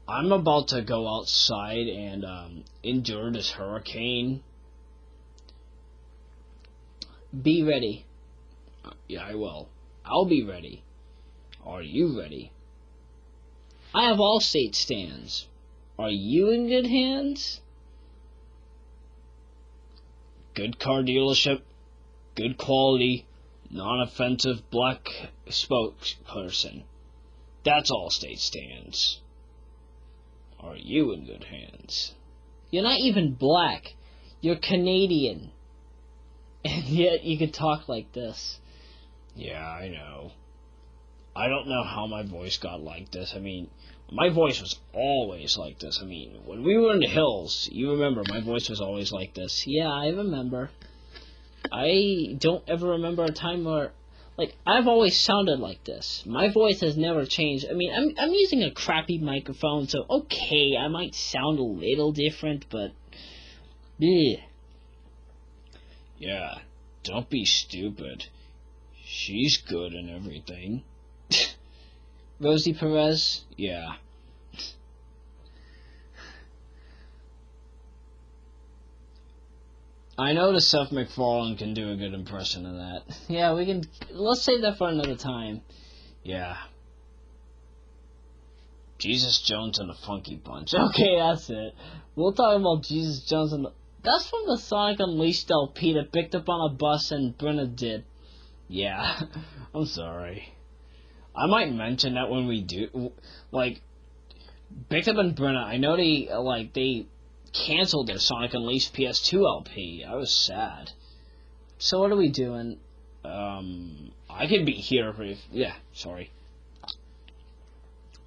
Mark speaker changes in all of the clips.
Speaker 1: I'm about to go outside and endure this hurricane. Be ready. Yeah, I will. I'll be ready. Are you ready? I have all state stands. Are you in good hands? Good car dealership, good quality, non-offensive black spokesperson. That's all state stands. Are you in good hands? You're not even black. You're Canadian. And yet you can talk like this. Yeah, I know. I don't know how my voice got like this. I mean, my voice was always like this. I mean, when we were in the hills, you remember my voice was always like this. Yeah, I remember. I don't ever remember a time where, like, I've always sounded like this. My voice has never changed. I mean, I'm using a crappy microphone, so okay, I might sound a little different, but yeah. Yeah, don't be stupid. She's good and everything. Rosie Perez? Yeah. I know that Seth MacFarlane can do a good impression of that. Yeah, we can. Let's save that for another time. Yeah. Jesus Jones and the Funky Bunch. Okay, that's it. We'll talk about Jesus Jones and the... That's from the Sonic Unleashed LP that picked up on a bus and Brenna did. Yeah, I'm sorry. I might mention that when we do, like, Picked Up and Brenna, I know they canceled their Sonic Unleashed PS2 LP. I was sad. So what are we doing? I could be here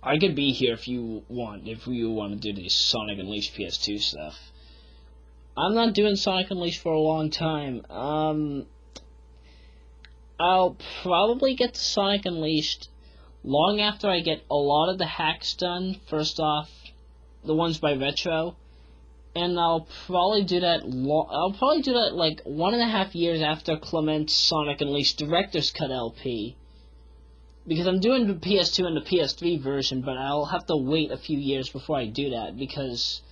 Speaker 1: I could be here if you want to do the Sonic Unleashed PS2 stuff. I'm not doing Sonic Unleashed for a long time. I'll probably get to Sonic Unleashed long after I get a lot of the hacks done. First off, the ones by Retro, and I'll probably do that. Like 1.5 years after Clement's Sonic Unleashed Director's Cut LP, because I'm doing the PS2 and the PS3 version, but I'll have to wait a few years before I do that because,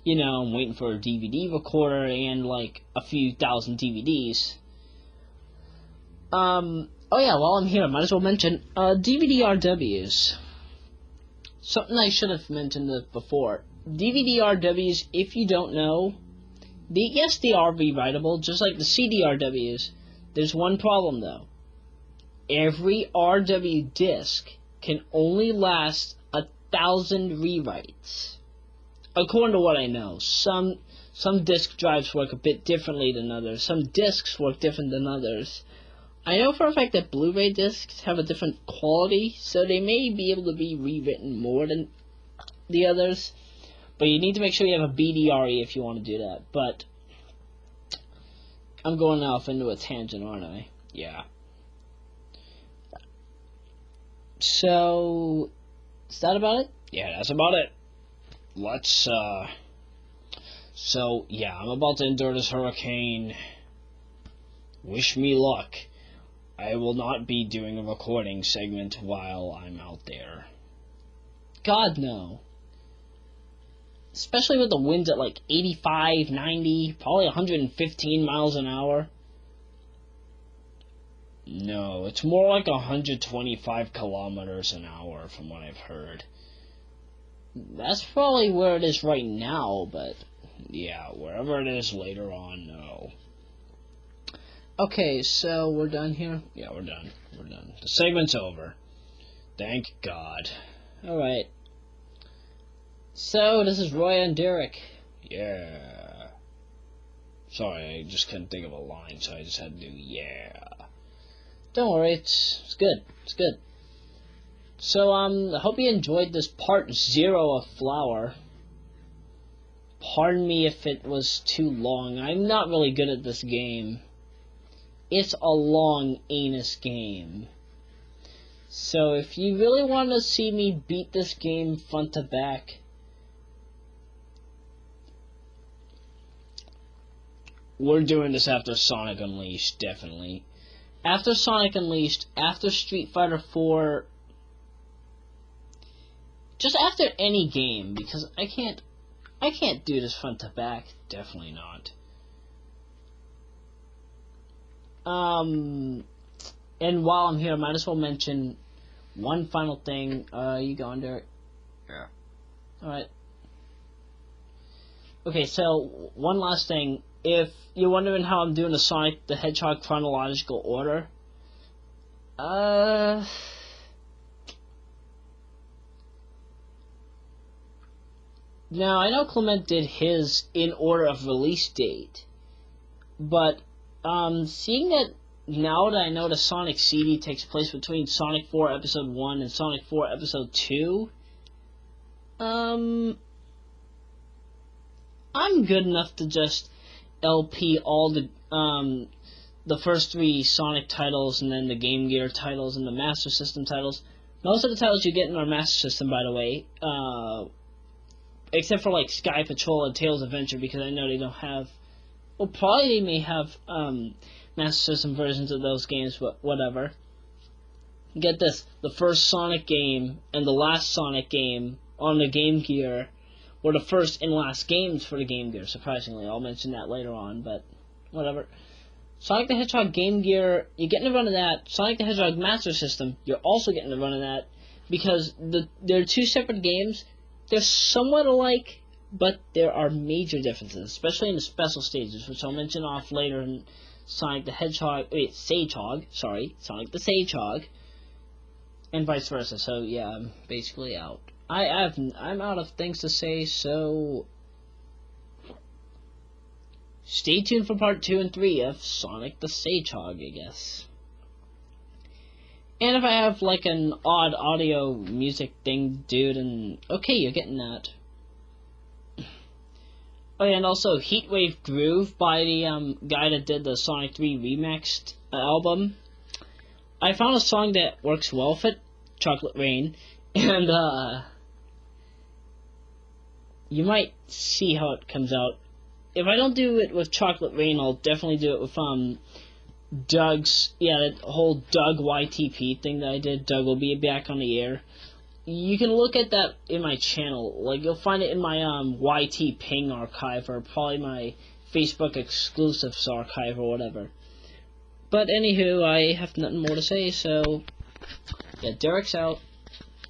Speaker 1: you know, I'm waiting for a DVD recorder and like a few thousand DVDs. Oh yeah, while I'm here, I might as well mention, DVD RWs. Something I should have mentioned before. DVD RWs, if you don't know, yes, they are rewritable, just like the CD RWs. There's one problem, though. Every RW disc can only last 1,000 rewrites. According to what I know, some disk drives work a bit differently than others. Some discs work different than others. I know for a fact that Blu-ray discs have a different quality, so they may be able to be rewritten more than the others. But you need to make sure you have a BDRE if you want to do that. But I'm going off into a tangent, aren't I? Yeah. So, is that about it? Yeah, that's about it. Let's, so, yeah, I'm about to endure this hurricane. Wish me luck. I will not be doing a recording segment while I'm out there. God, no. Especially with the winds at like 85, 90, probably 115 miles an hour. No, it's more like 125 kilometers an hour from what I've heard. That's probably where it is right now, but yeah, wherever it is later on, no. Okay, so we're done here? Yeah, we're done. We're done. The segment's over. Thank God. Alright. So, this is Roy and Derek. Yeah. Sorry, I just couldn't think of a line, so I just had to do yeah. Don't worry, it's good. It's good. So, I hope you enjoyed this part 0 of Flower. Pardon me if it was too long. I'm not really good at this game. It's a long anus game. So if you really want to see me beat this game front to back, we're doing this after Sonic Unleashed, definitely. After Sonic Unleashed, after Street Fighter 4 Just after any game, because I can't do this front to back. Definitely not. And while I'm here, I might as well mention one final thing. You going, Derek?
Speaker 2: Yeah.
Speaker 1: Alright. Okay, so one last thing. If you're wondering how I'm doing the Sonic the Hedgehog chronological order, now I know Clement did his in order of release date, but seeing that now that I know the Sonic CD takes place between Sonic 4 Episode 1 and Sonic 4 Episode 2, I'm good enough to just LP all the first 3 Sonic titles and then the Game Gear titles and the Master System titles. Most of the titles you get in our Master System, by the way, except for like Sky Patrol and Tails Adventure, because I know they don't have. Well, probably they may have Master System versions of those games, but whatever. Get this: the first Sonic game and the last Sonic game on the Game Gear were the first and last games for the Game Gear, surprisingly. I'll mention that later on, but whatever. Sonic the Hedgehog Game Gear, you're getting a run of that. Sonic the Hedgehog Master System, you're also getting a run of that, because they're 2 separate games. They're somewhat alike, but there are major differences, especially in the special stages, which I'll mention off later in Sonic the Hedgehog, Sonic the Sagehog, and vice versa. So yeah, I'm basically out. I'm out of things to say, so stay tuned for part 2 and 3 of Sonic the Sagehog, I guess. And if I have like an odd audio music thing, dude, and okay, you're getting that. Oh yeah, and also Heatwave Groove by the guy that did the Sonic 3 remixed album. I found a song that works well with it, Chocolate Rain, and you might see how it comes out. If I don't do it with Chocolate Rain, I'll definitely do it with Doug's, that whole Doug YTP thing that I did. Doug will be back on the air. You can look at that in my channel. Like, you'll find it in my YTPing archive, or probably my Facebook exclusives archive, or whatever. But anywho, I have nothing more to say, so yeah, Derek's out,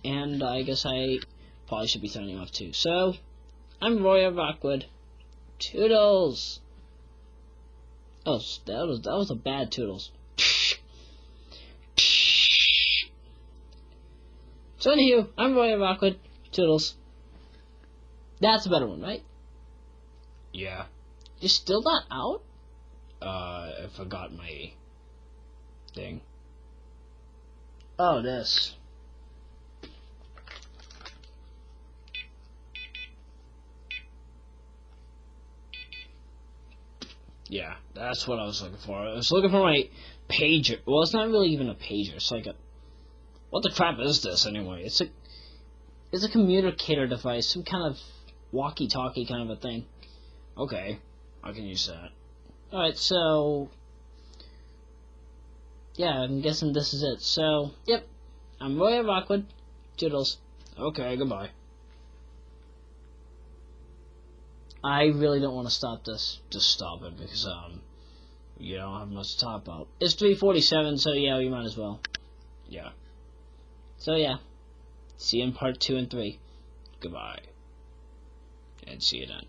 Speaker 1: and I guess I probably should be signing off too. So, I'm Roy Rockwood. Toodles! Oh, that was a bad Toodles. So anywho, I'm Roy Rockwood. Toodles. That's a better one, right?
Speaker 2: Yeah.
Speaker 1: You're still not out?
Speaker 2: I forgot my thing.
Speaker 1: Oh, this.
Speaker 2: Yeah, that's what I was looking for. I was looking for my pager. Well, it's not really even a pager. It's like a... What the crap is this, anyway? It's a communicator device. Some kind of walkie-talkie kind of a thing. Okay, I can use that. Alright, so... yeah, I'm guessing this is it. So, yep. I'm Roy Rockwood. Toodles. Okay, goodbye. I really don't want to stop this. Just stop it, because, you don't have much to talk about. It's 3:47, so yeah, we might as well. Yeah. So yeah. See you in part 2 and 3. Goodbye. And see you then.